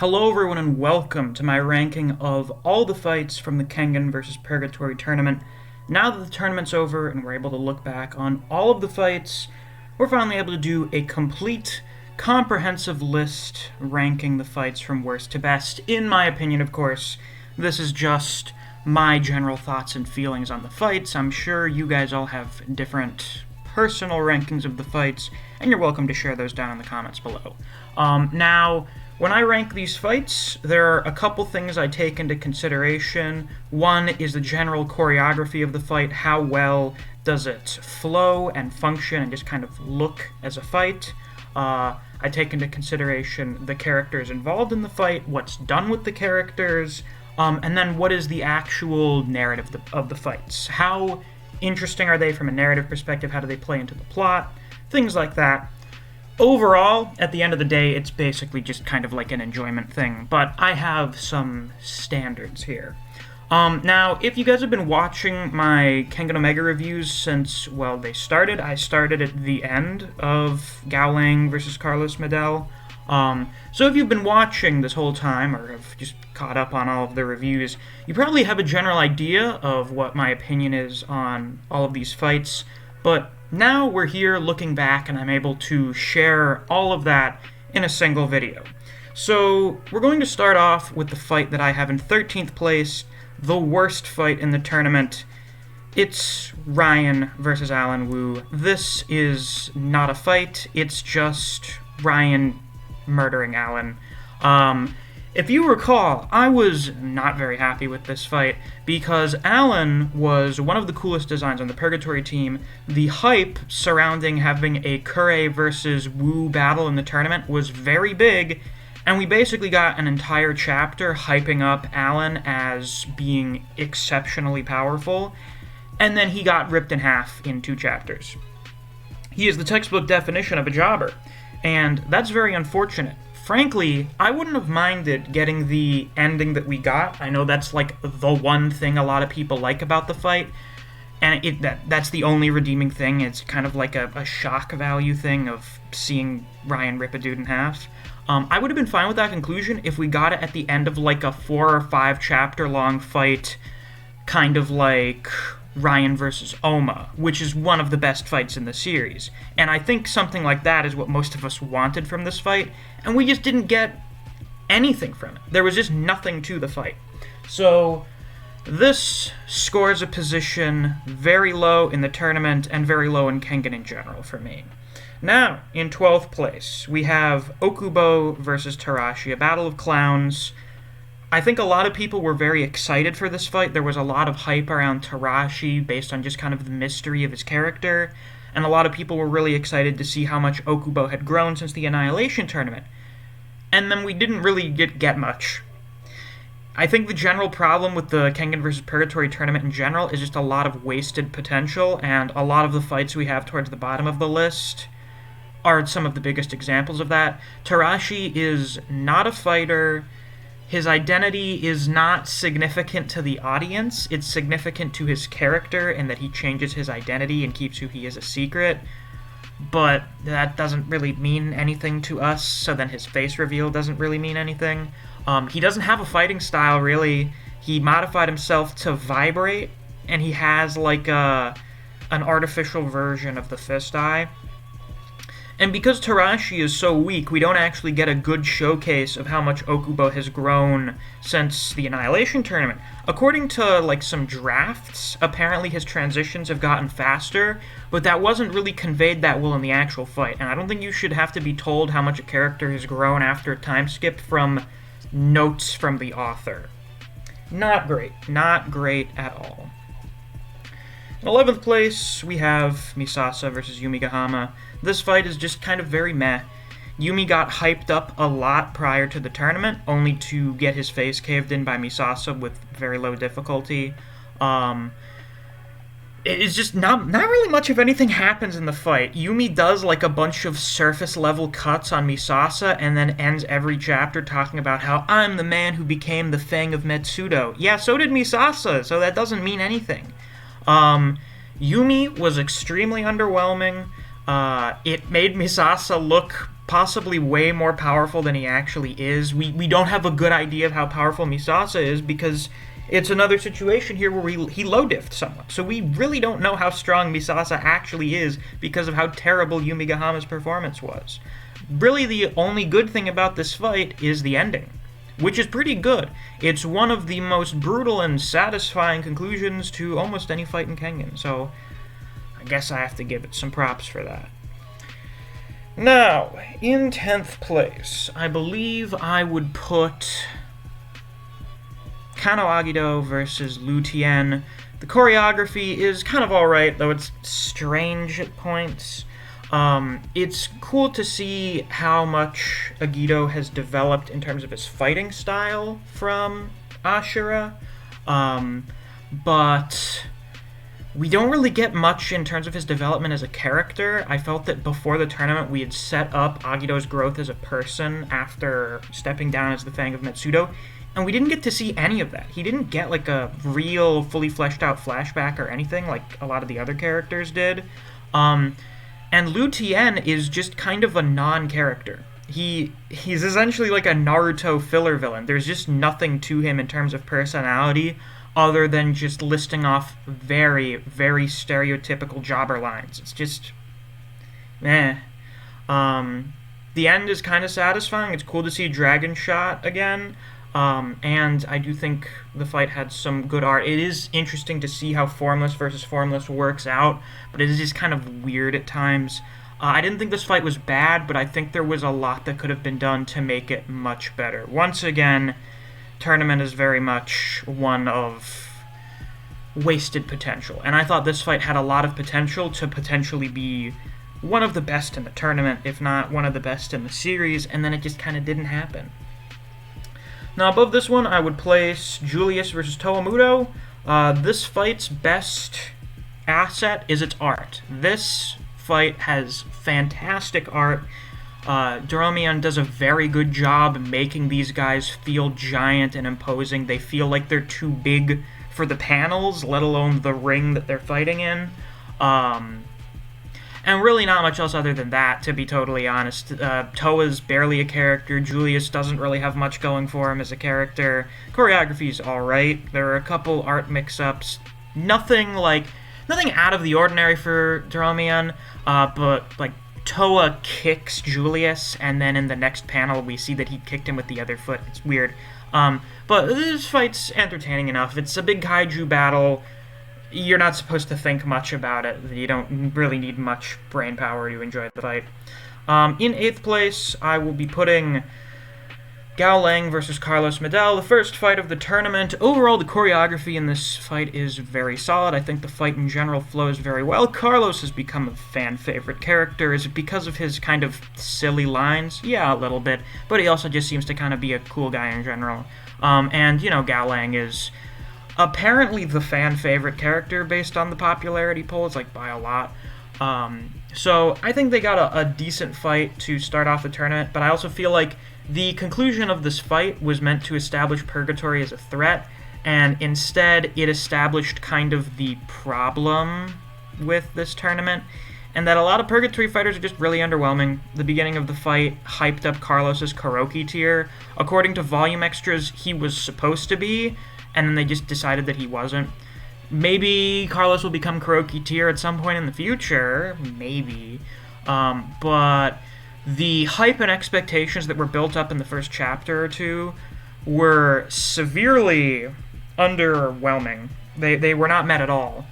Hello everyone and welcome to my ranking of all the fights from the Kengan vs. Purgatory tournament. Now that the tournament's over and we're able to look back on all of the fights, we're finally able to do a complete, comprehensive list ranking the fights from worst to best. In my opinion, of course, this is just my general thoughts and feelings on the fights. I'm sure you guys all have different personal rankings of the fights, and you're welcome to share those down in the comments below. Now, when I rank these fights, there are a couple things I take into consideration. One is the general choreography of the fight. How well does it flow and function and just kind of look as a fight? I take into consideration the characters involved in the fight, what's done with the characters, and then what is the actual narrative of the fights. How interesting are they from a narrative perspective? How do they play into the plot? Things like that. Overall, at the end of the day, it's basically just kind of like an enjoyment thing, but I have some standards here. Now, if you guys have been watching my Kengan Omega reviews since, well, they started, I started at the end of Gaolang versus Carlos Medell. So if you've been watching this whole time, or have just caught up on all of the reviews, you probably have a general idea of what my opinion is on all of these fights, but now we're here looking back and I'm able to share all of that in a single video. So we're going to start off with the fight that I have in 13th place, the worst fight in the tournament. It's Ryan versus Alan Wu. This is not a fight, it's just Ryan murdering Alan. If you recall, I was not very happy with this fight because Alan was one of the coolest designs on the Purgatory team. The hype surrounding having a Kure versus Wu battle in the tournament was very big, and we basically got an entire chapter hyping up Alan as being exceptionally powerful, and then he got ripped in half in 2 chapters. He is the textbook definition of a jobber, and that's very unfortunate. Frankly, I wouldn't have minded getting the ending that we got. I know that's like the one thing a lot of people like about the fight, and that's the only redeeming thing. It's kind of like a shock value thing of seeing Ryan rip a dude in half. I would have been fine with that conclusion if we got it at the end of like a 4 or 5 chapter long fight, kind of like Ryan versus Ohma, which is one of the best fights in the series. And I think something like that is what most of us wanted from this fight, and we just didn't get anything from it. There was just nothing to the fight. So this scores a position very low in the tournament and very low in Kengan in general for me. Now, in 12th place, we have Okubo versus Terashi, a battle of clowns. I think a lot of people were very excited for this fight. There was a lot of hype around Terashi based on just kind of the mystery of his character, and a lot of people were really excited to see how much Okubo had grown since the Annihilation tournament. And then we didn't really get much. I think the general problem with the Kengan vs. Purgatory tournament in general is just a lot of wasted potential, and a lot of the fights we have towards the bottom of the list are some of the biggest examples of that. Terashi is not a fighter. His identity is not significant to the audience. It's significant to his character in that he changes his identity and keeps who he is a secret. But that doesn't really mean anything to us, so then his face reveal doesn't really mean anything. He doesn't have a fighting style, really. He modified himself to vibrate, and he has like an artificial version of the fist eye. And because Terashi is so weak, we don't actually get a good showcase of how much Okubo has grown since the Annihilation tournament. According to like some drafts, apparently his transitions have gotten faster, but that wasn't really conveyed that well in the actual fight. And I don't think you should have to be told how much a character has grown after a time skip from notes from the author. Not great. Not great at all. In 11th place, we have Misasa versus Yumigahama. This fight is just kind of very meh. Yumi got hyped up a lot prior to the tournament, only to get his face caved in by Misasa with very low difficulty. It's just not really much of anything happens in the fight. Yumi does like a bunch of surface level cuts on Misasa and then ends every chapter talking about how I'm the man who became the Fang of Metsudo. Yeah, so did Misasa, so that doesn't mean anything. Yumi was extremely underwhelming. It made Misasa look possibly way more powerful than he actually is. We don't have a good idea of how powerful Misasa is because it's another situation here where he low-diffed someone. So we really don't know how strong Misasa actually is because of how terrible Yumigahama's performance was. Really, the only good thing about this fight is the ending, which is pretty good. It's one of the most brutal and satisfying conclusions to almost any fight in Kengan, so I guess I have to give it some props for that. Now, in 10th place, I believe I would put Kano Agito versus Lu Tian. The choreography is kind of alright, though it's strange at points. It's cool to see how much Agito has developed in terms of his fighting style from Ashura, but we don't really get much in terms of his development as a character. I felt that before the tournament we had set up Agito's growth as a person after stepping down as the Fang of Metsudo, and we didn't get to see any of that. He didn't get like a real, fully fleshed out flashback or anything like a lot of the other characters did. And Lu Tian is just kind of a non-character. He's essentially like a Naruto filler villain. There's just nothing to him in terms of personality other than just listing off very, very stereotypical jobber lines. It's just meh. The end is kind of satisfying. It's cool to see Dragon Shot again. And I do think the fight had some good art. It is interesting to see how Formless versus Formless works out, but it is just kind of weird at times. I didn't think this fight was bad, but I think there was a lot that could have been done to make it much better. Once again, tournament is very much one of wasted potential, and I thought this fight had a lot of potential to potentially be one of the best in the tournament, if not one of the best in the series, and then it just kind of didn't happen. Now, above this one, I would place Julius versus Toa Mudo. This fight's best asset is its art. This fight has fantastic art. Doromian does a very good job making these guys feel giant and imposing. They feel like they're too big for the panels, let alone the ring that they're fighting in. And really not much else other than that, to be totally honest. Toa's barely a character. Julius doesn't really have much going for him as a character. Choreography's alright. There are a couple art mix-ups. Nothing out of the ordinary for Doromian, but like Toa kicks Julius, and then in the next panel we see that he kicked him with the other foot. It's weird. But this fight's entertaining enough. It's a big kaiju battle. You're not supposed to think much about it. You don't really need much brain power to enjoy the fight. In 8th place, I will be putting Gaolang versus Carlos Medell, the first fight of the tournament. Overall, the choreography in this fight is very solid. I think the fight in general flows very well. Carlos has become a fan-favorite character. Is it because of his kind of silly lines? Yeah, a little bit. But he also just seems to kind of be a cool guy in general. And, Gaolang is apparently the fan-favorite character based on the popularity polls, like by a lot. So I think they got a decent fight to start off the tournament, but I also feel like the conclusion of this fight was meant to establish Purgatory as a threat, and instead it established kind of the problem with this tournament, and that a lot of Purgatory fighters are just really underwhelming. The beginning of the fight hyped up Carlos's Kuroki tier. According to volume extras, he was supposed to be, and then they just decided that he wasn't. Maybe Carlos will become Kuroki tier at some point in the future, maybe, but the hype and expectations that were built up in the first chapter or two were severely underwhelming. They were not met at all.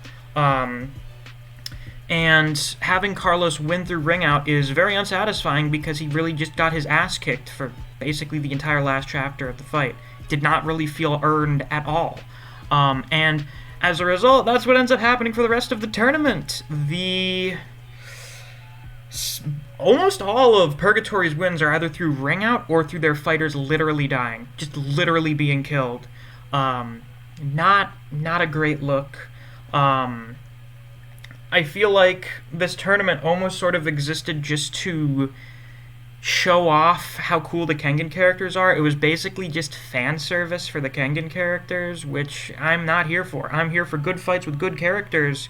And having Carlos win through ring out is very unsatisfying because he really just got his ass kicked for basically the entire last chapter of the fight. Did not really feel earned at all. And as a result, that's what ends up happening for the rest of the tournament. Almost all of Purgatory's wins are either through ring out or through their fighters literally dying. Just literally being killed. Not a great look. I feel like this tournament almost sort of existed just to show off how cool the Kengan characters are. It was basically just fan service for the Kengan characters, which I'm not here for. I'm here for good fights with good characters.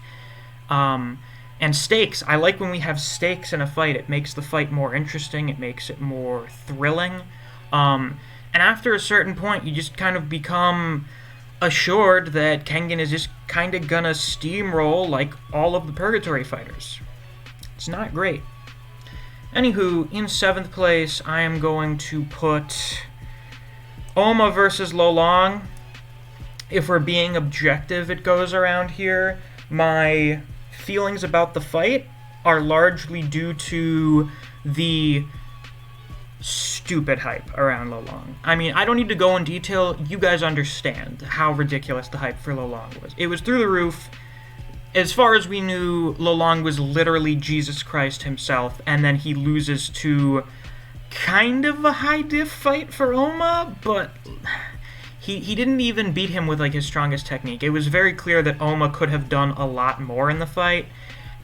And stakes. I like when we have stakes in a fight. It makes the fight more interesting. It makes it more thrilling. And after a certain point, you just kind of become assured that Kengan is just kind of gonna steamroll like all of the Purgatory fighters. It's not great. Anywho, in 7th place, I am going to put Ohma versus Lolong. If we're being objective, it goes around here. My feelings about the fight are largely due to the stupid hype around Lolong. I mean, I don't need to go in detail. You guys understand how ridiculous the hype for Lolong was. It was through the roof. As far as we knew, Lolong was literally Jesus Christ himself, and then he loses to kind of a high diff fight for Ohma, but he didn't even beat him with like his strongest technique. It was very clear that Ohma could have done a lot more in the fight.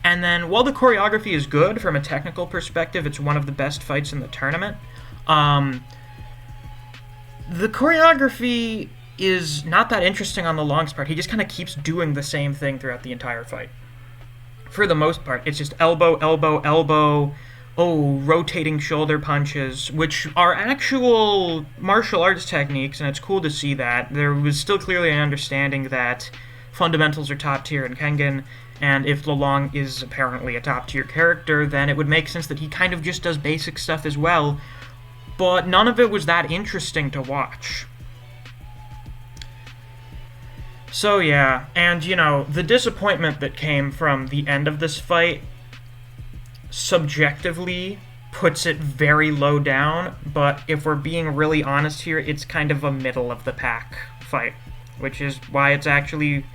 And then, while the choreography is good from a technical perspective, it's one of the best fights in the tournament. The choreography is not that interesting on Lolong's part. He just kind of keeps doing the same thing throughout the entire fight. For the most part, it's just elbow, elbow, elbow, rotating shoulder punches, which are actual martial arts techniques, and it's cool to see that. There was still clearly an understanding that fundamentals are top tier in Kengan, and if Lolong is apparently a top tier character, then it would make sense that he kind of just does basic stuff as well, but none of it was that interesting to watch. So yeah, and the disappointment that came from the end of this fight subjectively puts it very low down, but if we're being really honest here, it's kind of a middle of the pack fight, which is why it's actually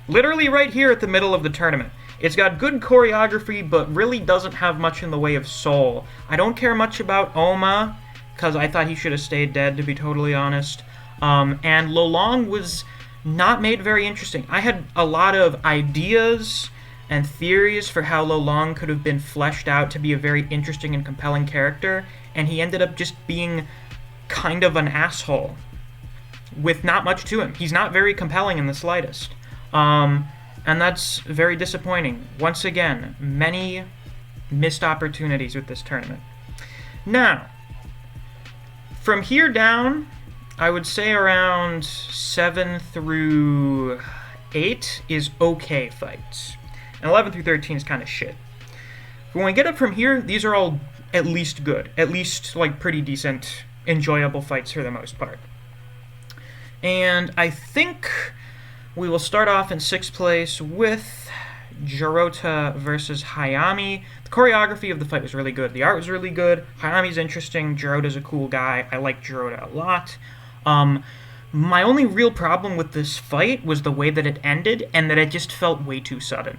literally right here at the middle of the tournament. It's got good choreography, but really doesn't have much in the way of soul. I don't care much about Ohma, because I thought he should have stayed dead, to be totally honest. And Lolong was not made very interesting. I had a lot of ideas and theories for how Lolong could have been fleshed out to be a very interesting and compelling character, and he ended up just being kind of an asshole with not much to him. He's not very compelling in the slightest. And that's very disappointing. Once again, many missed opportunities with this tournament. Now, from here down, I would say around 7 through 8 is okay fights. And 11 through 13 is kind of shit. But when we get up from here, these are all at least good. At least, like, pretty decent, enjoyable fights for the most part. And I think we will start off in 6th place with Gerota versus Hayami. The choreography of the fight was really good. The art was really good. Hayami's interesting. Gerota's a cool guy. I like Gerota a lot. My only real problem with this fight was the way that it ended, and that it just felt way too sudden.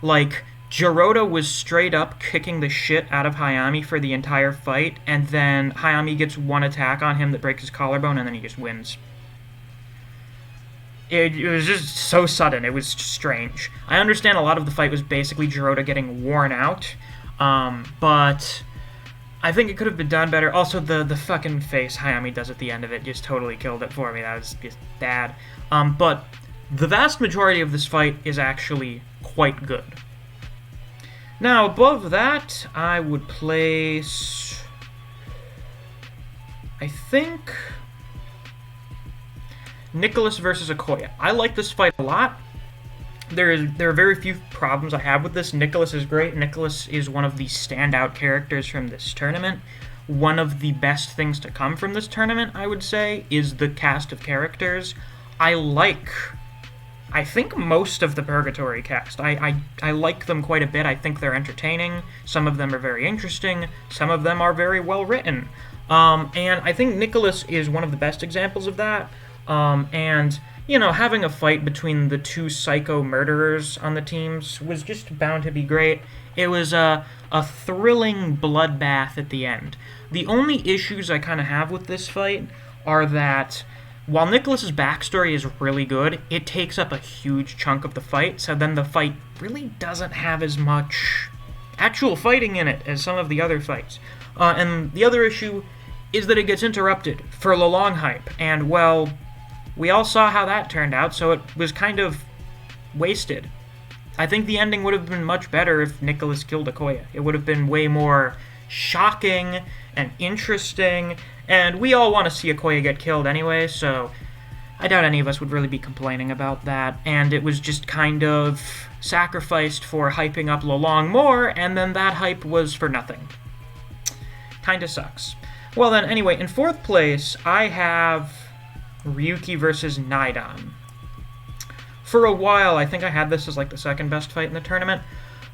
Like, Gerota was straight up kicking the shit out of Hayami for the entire fight, and then Hayami gets one attack on him that breaks his collarbone, and then he just wins. It was just so sudden. It was strange. I understand a lot of the fight was basically Gerota getting worn out, but I think it could have been done better. Also, the fucking face Hayami does at the end of it just totally killed it for me. That was just bad. But the vast majority of this fight is actually quite good. Now, above that, I would place, I think, Nicholas versus Akoya. I like this fight a lot. There are very few problems I have with this. Nicholas is great. Nicholas is one of the standout characters from this tournament. One of the best things to come from this tournament, I would say, is the cast of characters. I think most of the Purgatory cast. I like them quite a bit. I think they're entertaining. Some of them are very interesting. Some of them are very well written. And I think Nicholas is one of the best examples of that. And, having a fight between the two psycho murderers on the teams was just bound to be great. It was a thrilling bloodbath at the end. The only issues I kind of have with this fight are that while Nicholas's backstory is really good, it takes up a huge chunk of the fight, so then the fight really doesn't have as much actual fighting in it as some of the other fights. And the other issue is that it gets interrupted for Lolong hype, and, well, we all saw how that turned out, so it was kind of wasted. I think the ending would have been much better if Nicholas killed Akoya. It would have been way more shocking and interesting, and we all want to see Akoya get killed anyway, so I doubt any of us would really be complaining about that, and it was just kind of sacrificed for hyping up Lolong more, and then that hype was for nothing. Kinda sucks. Well then, anyway, in 4th place, I have Ryuki versus Naidan. For a while, I think I had this as like the second best fight in the tournament.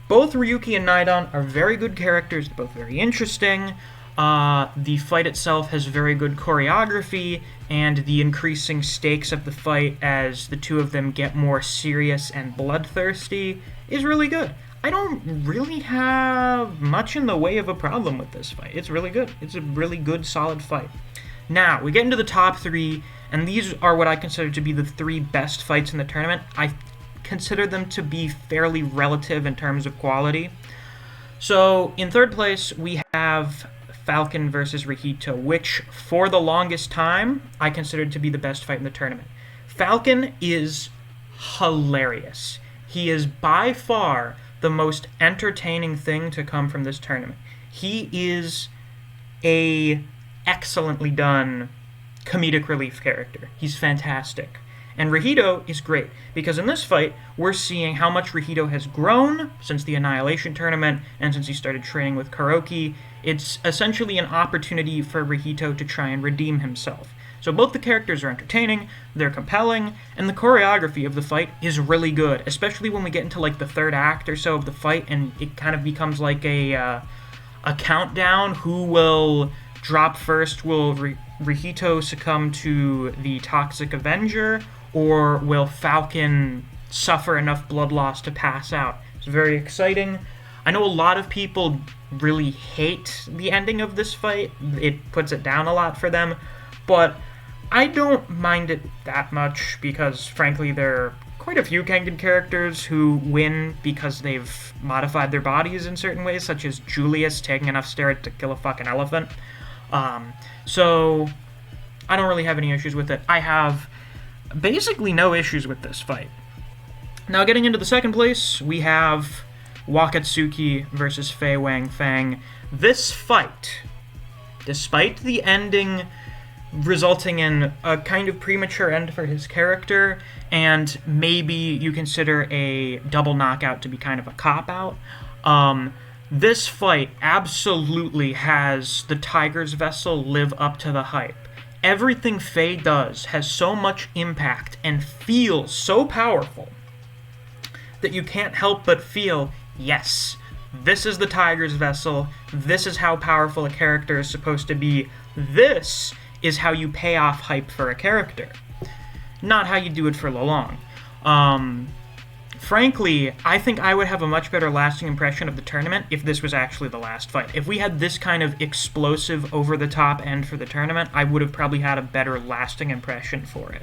Both Ryuki and Naidan are very good characters, they're both very interesting. The fight itself has very good choreography, and the increasing stakes of the fight as the two of them get more serious and bloodthirsty is really good. I don't really have much in the way of a problem with this fight. It's really good. It's a really good, solid fight. Now, we get into the top 3, and these are what I consider to be the 3 best fights in the tournament. I consider them to be fairly relative in terms of quality. So, in 3rd place, we have Falcon versus Rihito, which, for the longest time, I considered to be the best fight in the tournament. Falcon is hilarious. He is by far the most entertaining thing to come from this tournament. He is a excellently done comedic relief character. He's fantastic. And Rihito is great, because in this fight, we're seeing how much Rihito has grown since the Annihilation Tournament, and since he started training with Kuroki. It's essentially an opportunity for Rihito to try and redeem himself. So both the characters are entertaining, they're compelling, and the choreography of the fight is really good, especially when we get into like the 3rd act or so of the fight, and it kind of becomes like a countdown. Who will drop first? Will Rihito succumb to the Toxic Avenger, or will Falcon suffer enough blood loss to pass out? It's very exciting. I know a lot of people really hate the ending of this fight. It puts it down a lot for them, but I don't mind it that much, because frankly there are quite a few Kengan characters who win because they've modified their bodies in certain ways, such as Julius taking enough steroids to kill a fucking elephant. So I don't really have any issues with it. I have basically no issues with this fight. Now, getting into the 2nd place, we have Wakatsuki versus Fei Wang Fang. This fight, despite the ending resulting in a kind of premature end for his character, and maybe you consider a double knockout to be kind of a cop-out, this fight absolutely has the Tiger's Vessel live up to the hype. Everything Fei does has so much impact and feels so powerful that you can't help but feel, yes, this is the Tiger's Vessel, this is how powerful a character is supposed to be, this is how you pay off hype for a character, not how you do it for Lolong. Frankly, I think I would have a much better lasting impression of the tournament if this was actually the last fight. If we had this kind of explosive, over-the-top end for the tournament, I would have probably had a better lasting impression for it.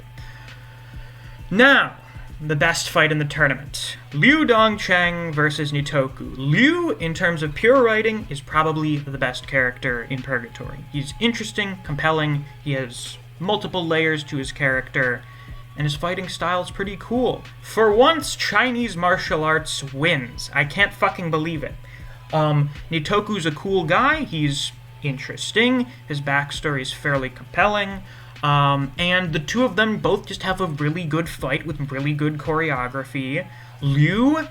Now, the best fight in the tournament. Liu Dongcheng versus Nitoku. Liu, in terms of pure writing, is probably the best character in Purgatory. He's interesting, compelling, he has multiple layers to his character, and his fighting style is pretty cool. For once, Chinese martial arts wins. I can't fucking believe it. Nitoku's a cool guy, he's interesting, his backstory is fairly compelling, and the two of them both just have a really good fight with really good choreography. Liu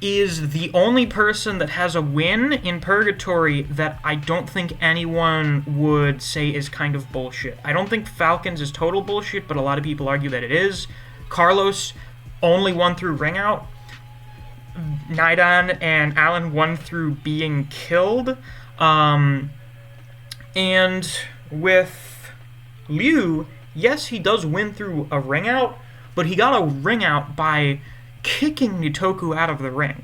is the only person that has a win in Purgatory that I don't think anyone would say is kind of bullshit. I don't think Falcon's is total bullshit, but a lot of people argue that it is. Carlos only won through ring out. Naidan and Alan won through being killed. And with Liu, yes, he does win through a ring out, but he got a ring out by kicking Nitoku out of the ring.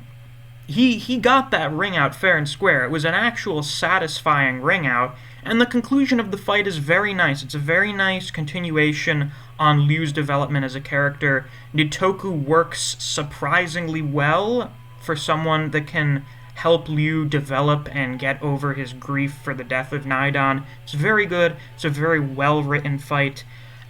He got that ring out fair and square. It was an actual satisfying ring out, and the conclusion of the fight is very nice. It's a very nice continuation on Liu's development as a character. Nitoku works surprisingly well for someone that can help Liu develop and get over his grief for the death of Naidan. It's very good. It's a very well-written fight.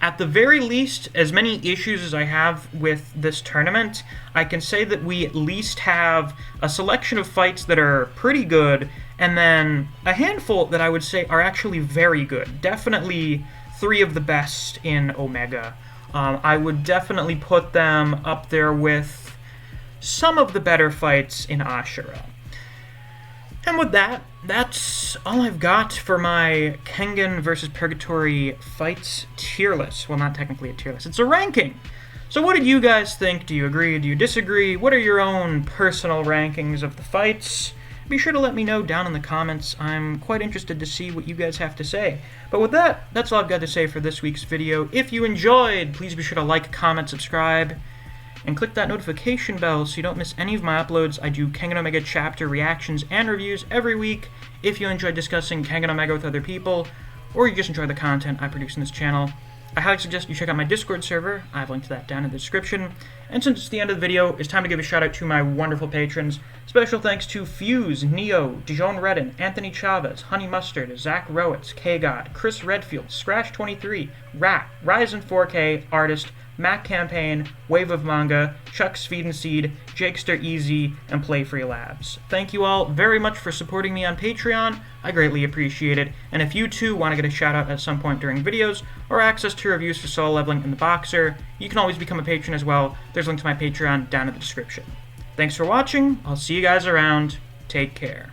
at the very least, as many issues as I have with this tournament, I can say that we at least have a selection of fights that are pretty good, and then a handful that I would say are actually very good. Definitely 3 of the best in Omega. I would definitely put them up there with some of the better fights in Ashura. And with that, that's all I've got for my Kengan versus Purgatory fights tier list. Well, not technically a tier list, it's a ranking. So what did you guys think? Do you agree? Do you disagree? What are your own personal rankings of the fights? Be sure to let me know down in the comments. I'm quite interested to see what you guys have to say. But with that, that's all I've got to say for this week's video. If you enjoyed, please be sure to like, comment, subscribe, and click that notification bell so you don't miss any of my uploads. I do Kengan Omega chapter reactions and reviews every week. If you enjoy discussing Kengan Omega with other people, or you just enjoy the content I produce in this channel, I highly suggest you check out my Discord server. I have linked to that down in the description. And since it's the end of the video, it's time to give a shout out to my wonderful patrons. Special thanks to Fuse, Neo, Dijon Redden, Anthony Chavez, Honey Mustard, Zach Rowitz, K-God, Chris Redfield, Scratch23, Rat, Ryzen 4K, Artist, Mac Campaign, Wave of Manga, Chuck Seed, Jakester Easy, and Play Free Labs. Thank you all very much for supporting me on Patreon. I greatly appreciate it. And if you too want to get a shout out at some point during videos, or access to reviews for solo leveling in the Boxer, you can always become a patron as well. There's a link to my Patreon down in the description. Thanks for watching. I'll see you guys around. Take care.